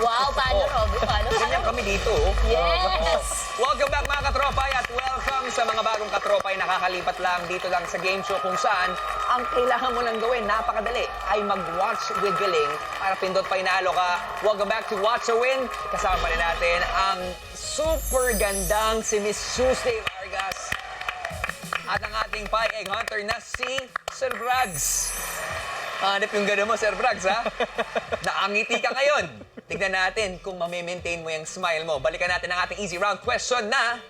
Wow, paano, Robby? Paano? Ganyan kami dito. Oh. Yes! Welcome back mga katropay at welcome sa mga bagong katropay nakakalipat lang dito lang sa game show kung saan ang kailangan mo lang gawin, napakadali, ay mag-watch with Galing para pindot pa inalo ka. Welcome back to Watch or Win. Kasama rin natin ang super gandang si Miss Tuesday Vargas at ang ating pie egg hunter na si Sir Brags. Hanap yung gano'n mo, Sir Brags, ha? Nakangiti ka ngayon. Tignan natin kung mamimaintain mo yung smile mo. Balikan natin ang ating easy round question na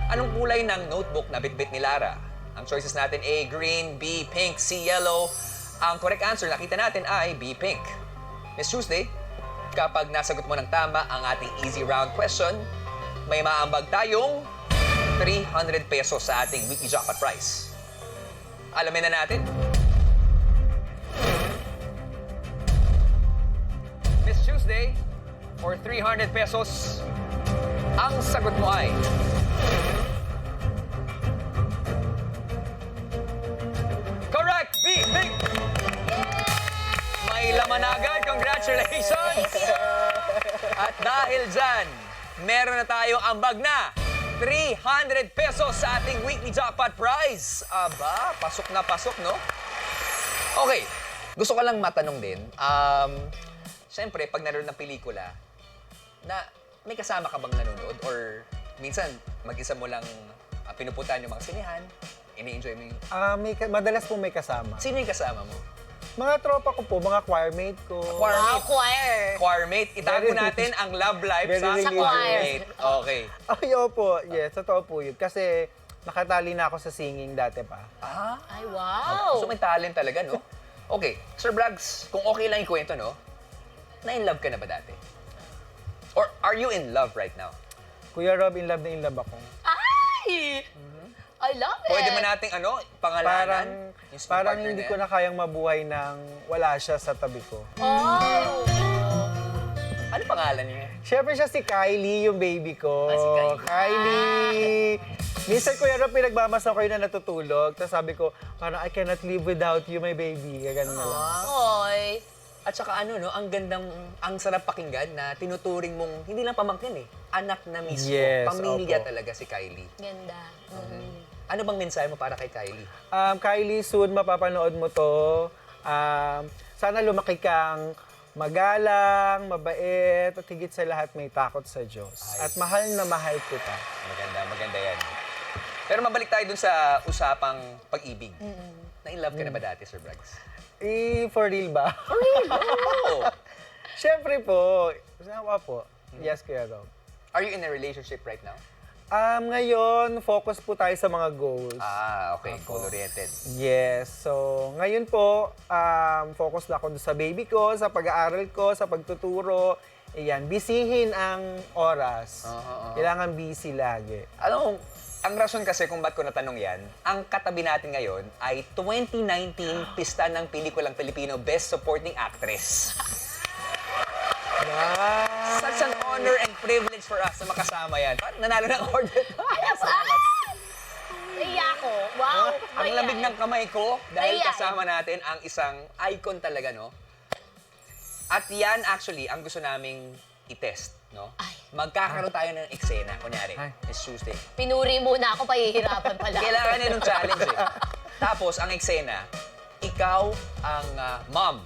anong kulay ng notebook na bitbit ni Lara? Ang choices natin A, green, B, pink, C, yellow. Ang correct answer nakita natin ay B, pink. Miss Tuesday, kapag nasagot mo ng tama ang ating easy round question, may maambag tayong 300 pesos sa ating weekly jackpot prize. Alamin na natin. Miss Tuesday, for 300 pesos, ang sagot mo ay... Correct! B, pink! May laman agad. Congratulations! At dahil dyan, meron na tayong ambag na 300 pesos sa ating weekly jackpot prize. Aba, pasok na pasok, no? Okay, gusto ko lang matanong din. Siyempre, pag naroon ng pelikula, na may kasama ka bang nanonood? Or minsan, mag-isa mo lang pinupuntahan yung mga sinehan, ini-enjoy mo yung... Madalas po may kasama. Sino yung kasama mo? Mga tropa ko po, mga choirmate ko. Wow, choir! Choirmate. Itago Very natin ang love life very sa religious. choirmate. Okay. Ay, opo. Yes, totoo po yun. Kasi nakatali na ako sa singing dati pa. Ah, Ay, wow! so may talent talaga, no? Okay, Sir Brags, kung okay lang yung kwento, no? Na-in love ka na ba dati? Or are you in love right now? Kuya Rob, in love na in love ako. Ay! I love it! Pwede mo nating, pangalanan? Yung sweet Parang partner hindi na ko yan? na kayang mabuhay nang wala siya sa tabi ko. Oh! Ano pangalan niya? Siyempre siya si Kylie, yung baby ko. Ah, si Kylie. Kylie! Minsan, Kuya Rob, pinagmamasdan ko yun na natutulog. Tapos sabi ko, parang I cannot live without you, my baby. Ganun na lang. Oy! At saka ang gandang, ang sarap pakinggan na tinuturing mong, hindi lang pamangkin anak na mismo. Yes, Pamilya opo. talaga si Kylie. Ganda. Ano bang mensahe mo para kay Kylie? Kylie, soon mapapanood mo to. Sana lumaki kang magalang, mabait, at higit sa lahat may takot sa Diyos. Ay. At mahal na mahal kita. Maganda yan. Pero mabalik tayo dun sa usapang pag-ibig. Na-in-love ka na ba dati, Sir Brags? For real ba? Oo. Siyempre po. Sawa po. Yes, Kuya Rob. Are you in a relationship right now? Ngayon, focus po tayo sa mga goals. Okay. Goal-oriented. Yes. So, ngayon po, focus na ako sa baby ko, sa pag-aaral ko, sa pagtuturo. Ayan, bisihin ang oras. Kailangan busy lagi. Alam mo, ang rason kasi kung ba't ko natanong yan, ang katabi natin ngayon ay 2019 pista ng pelikulang Pilipino Best Supporting Actress. Wow! Such an honor and privilege for us na makasama yan. Parang nanalo ng order. Naiya ko. Wow! Ang lamig ng kamay ko dahil Ayan. kasama natin ang isang icon talaga, no? At yan actually ang gusto naming i-test, no? Ay. Magkakaroon tayo ng eksena, kunyari, Ay. Miss Tuesday. Pinuri muna ako, pahihirapan pala. Kailangan niya ng challenge Tapos, ang eksena, ikaw ang mom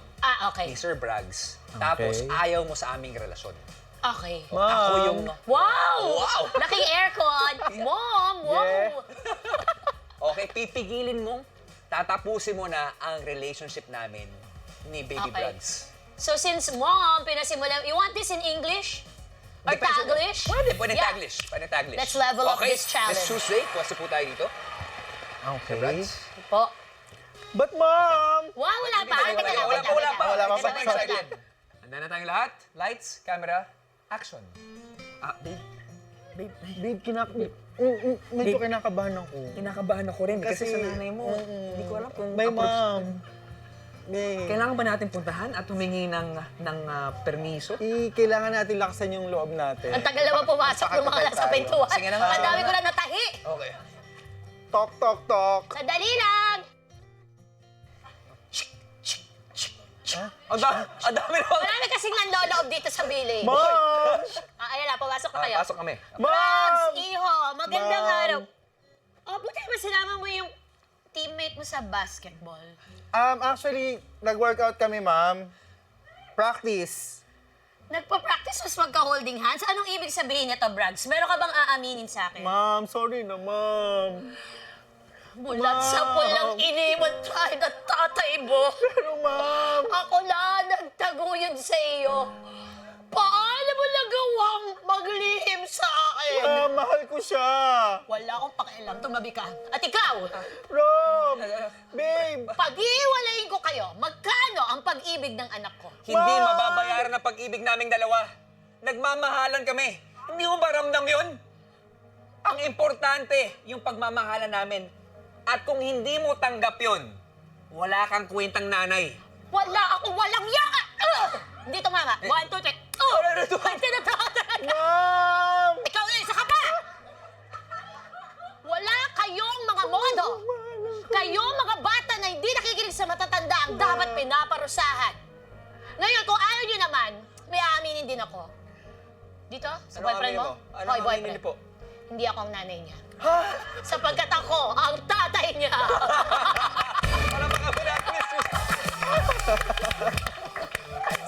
Okay. ni Sir Brags. Tapos, Okay. ayaw mo sa aming relasyon. Okay. Mom! Ako yung... Wow! Wow! Laking aircon! Mom! Wow! Yeah. Okay, pipigilin mong tatapusin mo na ang relationship namin ni Baby Okay. Brags. So since mom, pinasimulan, you want this in English? Or Depende- Taglish? Pwede Yeah. Taglish. Pwede Taglish. Let's level up Okay, this challenge. Miss Tuesday, pwede po tayo dito. Okay. Brags. Po. But mom! Wow, wala pa. Wala pa. Wala pa. Wala pa. Isa pa excited. Handa na tayong lahat. Lights, camera, action. Babe. Babe, medyo kinakabahan ako. Kinakabahan ako rin kasi, Kasi- sa nanay mo. Hindi ko alam kung My approach- mom. Babe. Kailangan ba natin puntahan at humingi ng permiso? Kailangan natin lakasan yung loob natin. Ang tagal naman pumasok yung mga nasa pintuan. Sige na nga. Ang dami ko lang natahi. Okay. Tok, tok, tok. Sandali lang. Ang dami naman. Marami kasing nanloloob dito sa Billy. Ma'am! Ayan na, pumasok na kayo. Pasok kami. Mags, Ma'am! Iho, magandang Ma'am! araw. Oh, buti naman sinama mo yung teammate mo sa basketball. Actually, nag-workout kami, ma'am. Practice. Nagpa-practice mas magka-holding hands? Anong ibig sabihin nito, Brags? Meron ka bang aaminin sa akin? Ma'am, sorry na, ma'am. Mulat sa pulang iniwan tayo ng tatay mo. Pero, ma'am. Ako na nagtaguyod sa iyo. Paano mo nagawang maglihim sa akin? Ma'am, mahal ko siya. Wala akong pakialam, tumabi ka. At ikaw, Rob! Babe! pag-iwalayin ko kayo, magkano ang pag-ibig ng anak ko? Hindi Ma'am! mababayaran ang pag-ibig naming dalawa. Nagmamahalan kami. Hindi mo ba ramdam yun? Ang importante, yung pagmamahalan namin. At kung hindi mo tanggap yun, wala kang kwentang nanay. Wala akong walang yaka! Hindi tumama. 1, 2, 3. Ano to? Ang tinatawag. Ma'am! Ikaw na, isa ka pa! Wala kayong mga modo. Kayong mga bata na hindi nakikinig sa matatanda ang dapat pinaparusahan. Ngayon, kung ayaw nyo naman, may aaminin din ako. Dito? Sa Ano boyfriend aminin mo? mo? Ano Hoy, aminin boyfriend. niyo po? Hindi ako ang nanay niya. Sapagkat ako ang tatay niya. Para mga natin,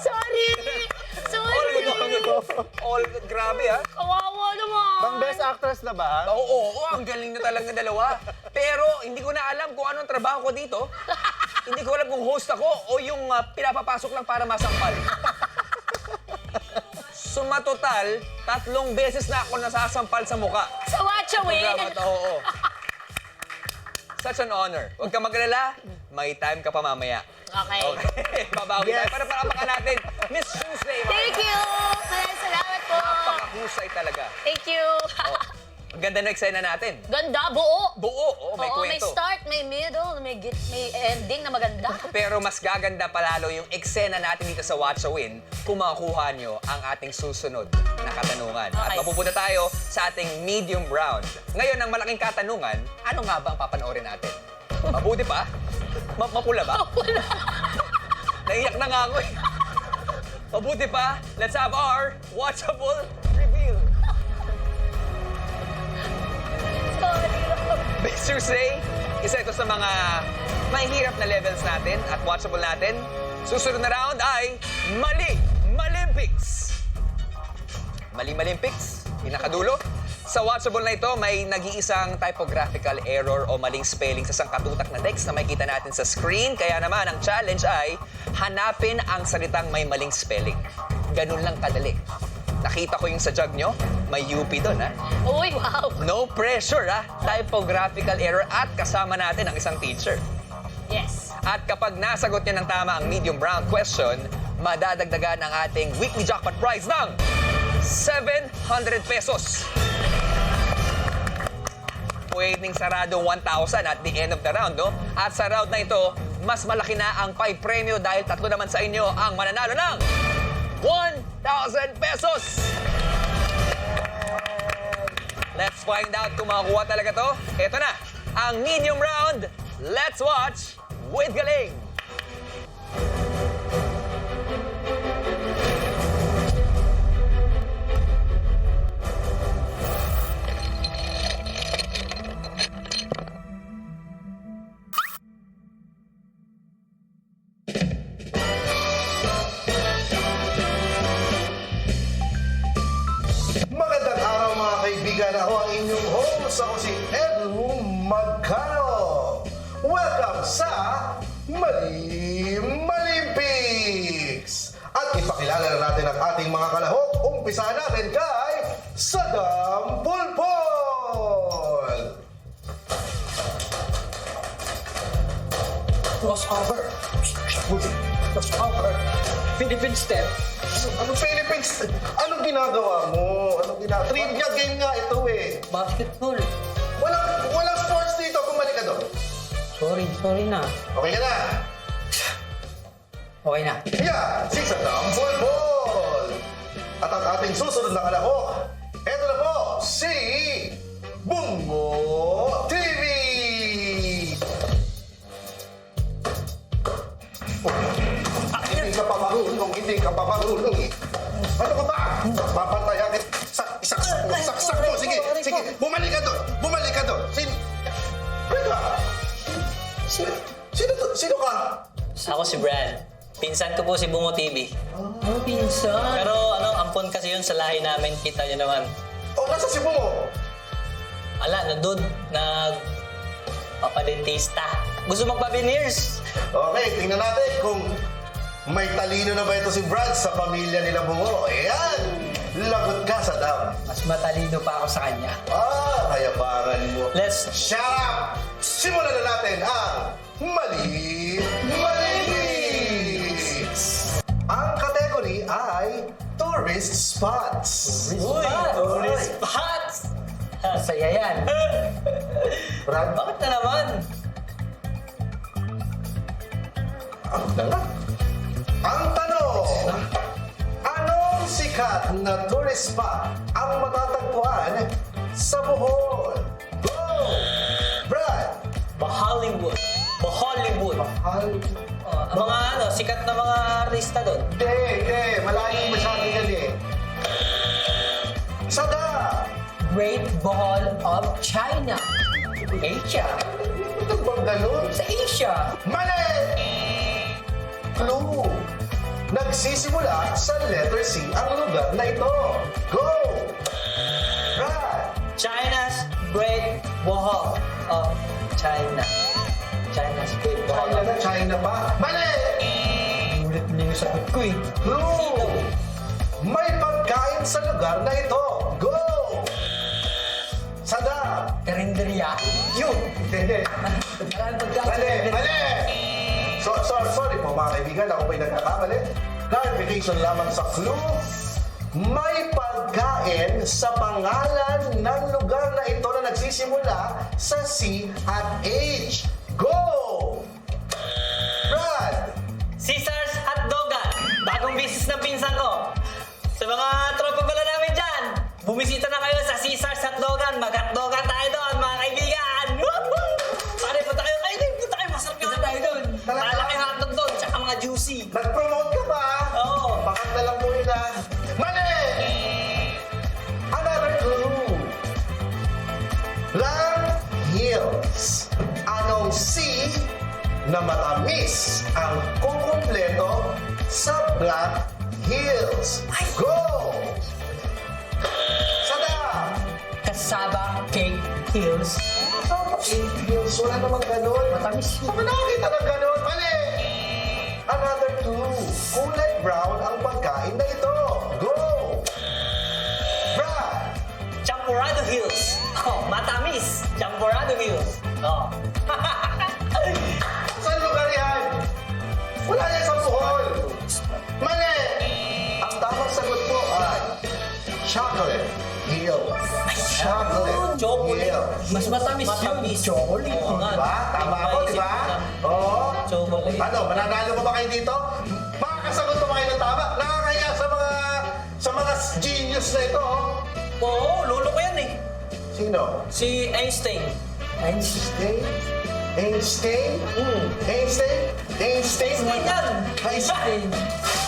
Sorry! Sorry! All, grabe ha. Kawawa naman. Bang best actress na ba? Oo, ang galing na talaga ng dalawa. Pero hindi ko na alam kung anong trabaho ko dito. Hindi ko alam kung host ako o yung pinapapasok lang para masampal. Sumatotal, 3 beses na ako nasasampal sa muka. Sa Watch Away. Programa to, oo. Such an honor. Huwag ka mag-alala, may time ka pa mamaya. Okay. Okay, babawi Yes. tayo. Para palakpakan natin, Miss Tuesday. Thank you! Maraming salamat po. Napakahusay talaga. Thank you. Ang ganda ng eksena natin. Ganda, buo. Buo, may Oo, may kwento. start, may middle, may ending na maganda. Pero mas gaganda palalo yung eksena natin dito sa Watch a Win kung makukuha nyo ang ating susunod na katanungan. At Okay. mapupunta tayo sa ating medium round. Ngayon, ang malaking katanungan, ano nga ba ang papanoorin natin? Mabuti pa? Mapula ba? Wala. Naiyak na nga ako eh. Mabuti pa, let's have our watchable reveal. Sorry. Best Tuesday, isa ito sa mga mahihirap na levels natin at watchable natin. Susunod na round ay Mali-Malimpics. Mali-Malimpics, pinakadulo. Sa watchable na ito, may nag-iisang typographical error o maling spelling sa sangkatutak na text na makikita natin sa screen. Kaya naman, ang challenge ay hanapin ang salitang may maling spelling. Ganun lang kadali. Nakita ko yung sa jug nyo, may UP doon, ha? Uy, wow. No pressure, ha? Typographical error at kasama natin ang isang teacher. Yes. At kapag nasagot nyo ng tama ang medium brown question, madadagdagan ang ating weekly jackpot prize ng 700 pesos. Pwedeng sarado 1,000 at the end of the round, no? At sa round na ito, mas malaki na ang 5 premyo dahil 3 naman sa inyo ang mananalo ng 1,000 pesos! Let's find out kung makakuha talaga to. Ito na, ang medium round. Let's watch with Galing! Magandang araw mga kaibigan. Ako ang inyong host. Ako si Edu Magcaro. Welcome sa Mali-Malimpics! At ipakilala na natin ang ating mga kalahok. Umpisa natin kay Sadam Pulpol! Crossover. Crossover. Philippine step. Ano Philippines? Anong ginagawa mo? Trivia game nga ito eh. Basketball. Walang sports dito. Bumalik ka doon. Sorry na. Okay ka na? Okay na. Yeah, si Sadam Pulpol! At ang ating susunod na kalahok, eto na po, si Bungo TV! marunong, hindi ka pa marunong eh. Ano ka ba? Papantayan kita. Saksak mo. Sige, bumalik ka doon. Bumalik ka doon. Teka. Sino ka? Ako si Brad. Pinsan ko po si Bungo TV. Oh, pinsan. Pero ampon kasi yun sa lahi namin. Kita nyo naman. O, nasa Cebu mo? Ala, nandun. Papadentista. Gusto magpa-veneers. Okay, tingnan natin kung may talino na ba ito si Brad sa pamilya nila Bungo. Ayan! Lagot ka sa dam. Mas matalino pa ako sa kanya. Kayabangan mo. Let's... Shut up! Simulan na natin ang Mali Mix! Ang category ay Tourist Spots. Uy! Tourist spots! Saya yan. Brad, Bakit na naman? ang tanong, anong sikat na tourist spot ang matatagpuan sa Bohol? Go! Brad! Hollywood. Hollywood. Ang mga sikat na mga artista doon. Hindi. Malaking masyado yan eh. Sada! Great Ball of China. Asia. Ito bang ganun? Sa Asia. Mali! Clue! Nagsisimula sa letter C ang lugar na ito. Go! Brad! China's Great Wall of China. China's Great Wall China of na China pa. Mali! Ulit mo yung sagot ko eh. Clue! May pagkain sa lugar na ito. Go! Sada! Karinderya. Yun! Hindi. Maraming pagkain. Mali! Sorry po mga kaibigan, ako ba'y nagkakamali? Clarification lamang sa clue. May pagkain sa pangalan ng lugar na ito na nagsisimula sa C at H. Go! Brad! Caesar's Hotdogan. Bagong business ng pinsan ko. Sa mga tropa pala namin dyan, bumisita na kayo sa Caesar's Hotdogan. Mag-hotdogan tayo doon, mga kaibigan. Woohoo! Pare, punta kayo kayo din. Punta kayo, masarap yung hotdog doon. Talaga? Malaki yung hotdog doon, tsaka mga juicy. Nag-promote ka ba? Oo. Bakit na lang mo yun ah? Mali! Another clue. Black Hills. Anong C na matamis ang kukumpleto sa Black Hills? Go! Sada! Kasaba Cake Hills. Black Hills, wala namang ganun. Matamis yun. Saan ka nakakita ng ganun? Mali! Another clue. Kulay brown ang pagkain na ito. Go! Brad! Champurrado Hills. Oh, matamis. Champurrado Hills. Oh. Saan lugar yan? Wala yan sa Bohol. Mali! Ang tamang sagot po ay Chocolate Hill. Chocolate Chocolate. Hill. Mas matamis yun. Chocolate. Oo nga. Diba? Tama ako, di ba? Oo. Chocolate. Ano, mananalo pa ba kayo dito? Makakasagot pa ba kayo ng tama? Nakakaya sa mga genius na ito. Oh. Oo, lolo ko yan eh. Sino? Si Einstein. Einstein? Einstein? Einstein? Einstein? Einstein yan. Einstein.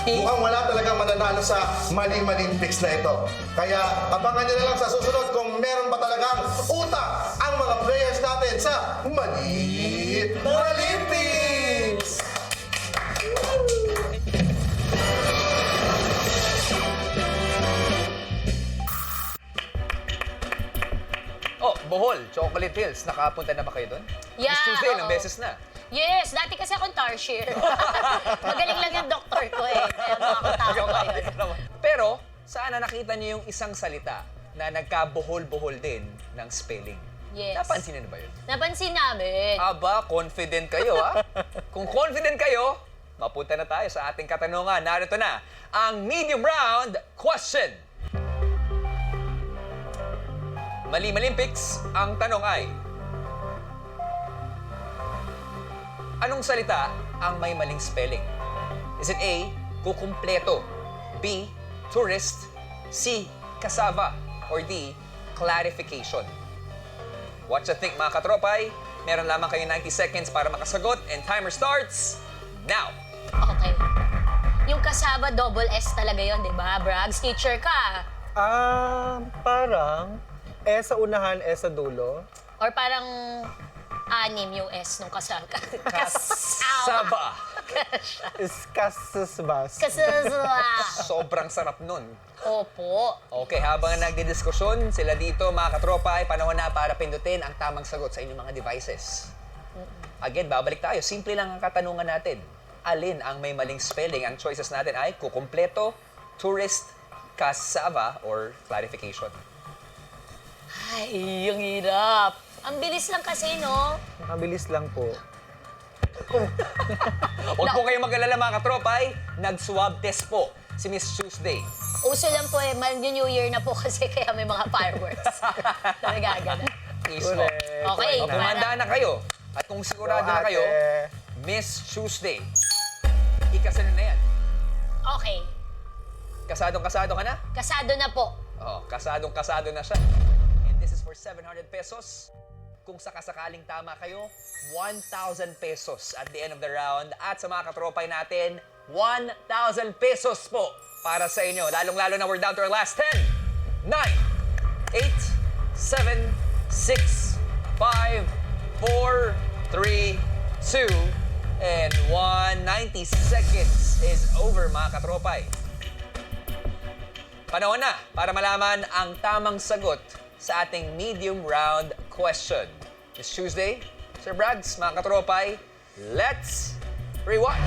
Mukhang wala talagang mananalo sa mali-maling picks na ito. Kaya abangan nyo na lang sa susunod kung meron ba talagang utak ang mga players natin sa Mali-Maling Picks! Oh, Bohol, Chocolate Hills. Nakapunta na ba kayo doon? Yeah, This Tuesday, ilang oo. beses na. Yes, dati kasi akong tarsier. Magaling lang yung doktor ko eh. Kaya nakakatawa ngayon. Pero, saan na nakita niyo yung isang salita na nagka-bohol-bohol din ng spelling? Yes. Napansin niyo na ba yun? Napansin namin. Aba, confident kayo, ha? Kung confident kayo, mapunta na tayo sa ating katanungan. Narito na ang medium round question. Mali-maling picks, ang tanong ay, anong salita ang may maling spelling? Is it A, kukumpleto, B, tourist, C, kasava, or D, clarification? What you think mga katropay? Meron lamang kayo 90 seconds para makasagot and timer starts now! Okay. Yung Kasaba double S talaga yon, di ba? Brags, teacher ka. Parang E sa unahan, E sa dulo. Or parang anim yung S nung kasama. Kasaba. Kasasbas. Kasama. Sobrang sarap nun. Opo. Okay, habang nagdidiskusyon sila dito, mga katropa, ay panahon na para pindutin ang tamang sagot sa inyong mga devices. Again, babalik tayo. Simple lang ang katanungan natin. Alin ang may maling spelling? Ang choices natin ay kukumpleto, tourist, cassava, or clarification. Ay, yung hirap. Ang bilis lang kasi, no? Mabilis lang po. Huwag po kayong mag-alala, mga katropa, ay nag-swab test po si Miss Tuesday. Uso lang po eh, New Year na po kasi kaya may mga fireworks. Nagagana. Mismo. Correct. Okay, O, kung handa na kayo, at kung sigurado na kayo, Miss Tuesday, ikasunod na yan. Okay. Kasadong-kasado ka na? Kasado na po. Oh, kasadong-kasado na siya. And this is for 700 pesos. Kung sakasakaling tama kayo, 1,000 pesos at the end of the round. At sa mga katropay natin, 1,000 pesos po para sa inyo. Lalong-lalo na we're down to our last 10, 9, 8, 7, 6, 5, 4, 3, 2, and 1. 90 seconds is over, mga katropay. Panahon na para malaman ang tamang sagot sa ating medium round question. This Tuesday, Sir Brags, mga katropay, let's rewatch!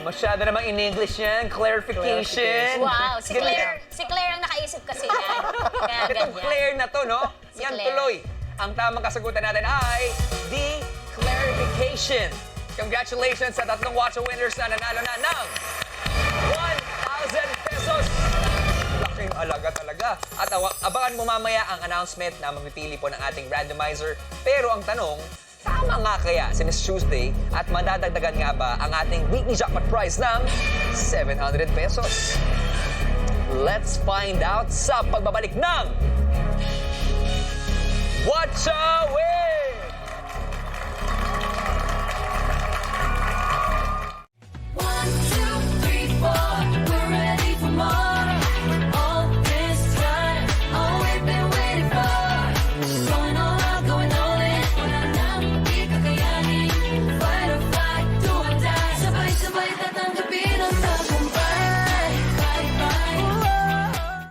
Masyado namang in English yan. Clarification. Wow, si Claire ang nakaisip kasi yan. Kaya Itong ganyan. Claire na to, no? Si Yan Claire. tuloy. Ang tamang kasagutan natin ay the clarification. Congratulations sa tatlong Watcha winners na nanalo na ng 1,000 pesos. Laking alaga talaga. At abangan mo mamaya ang announcement na mamipili po ng ating randomizer. Pero ang tanong, tama nga kaya si Miss Tuesday at madadagdagan nga ba ang ating weekly jackpot prize ng 700 pesos? Let's find out sa pagbabalik ng Watcha Win!